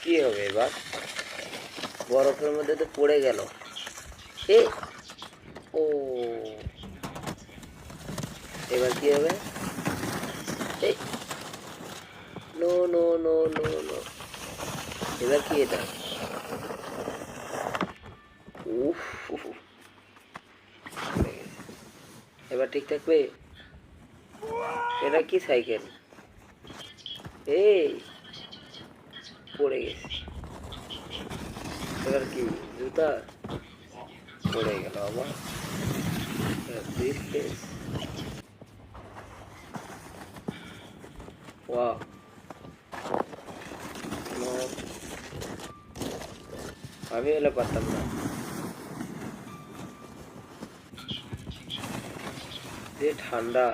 কি হবে এবার? বরফের মধ্যে তো পড়ে গেল। এ ও, এবার কি হবে? এই no no no no no, এবার কি এটা? উফ উফ, এবার ঠিক থাকবে? এটা কি সাইকেল? এই পড়ে গেছে। এবার কি জুতা? পড়ে গেল আবার। ব্রিফকেস। ওয়াও, আমি হলে পারতাম না। যে ঠান্ডা।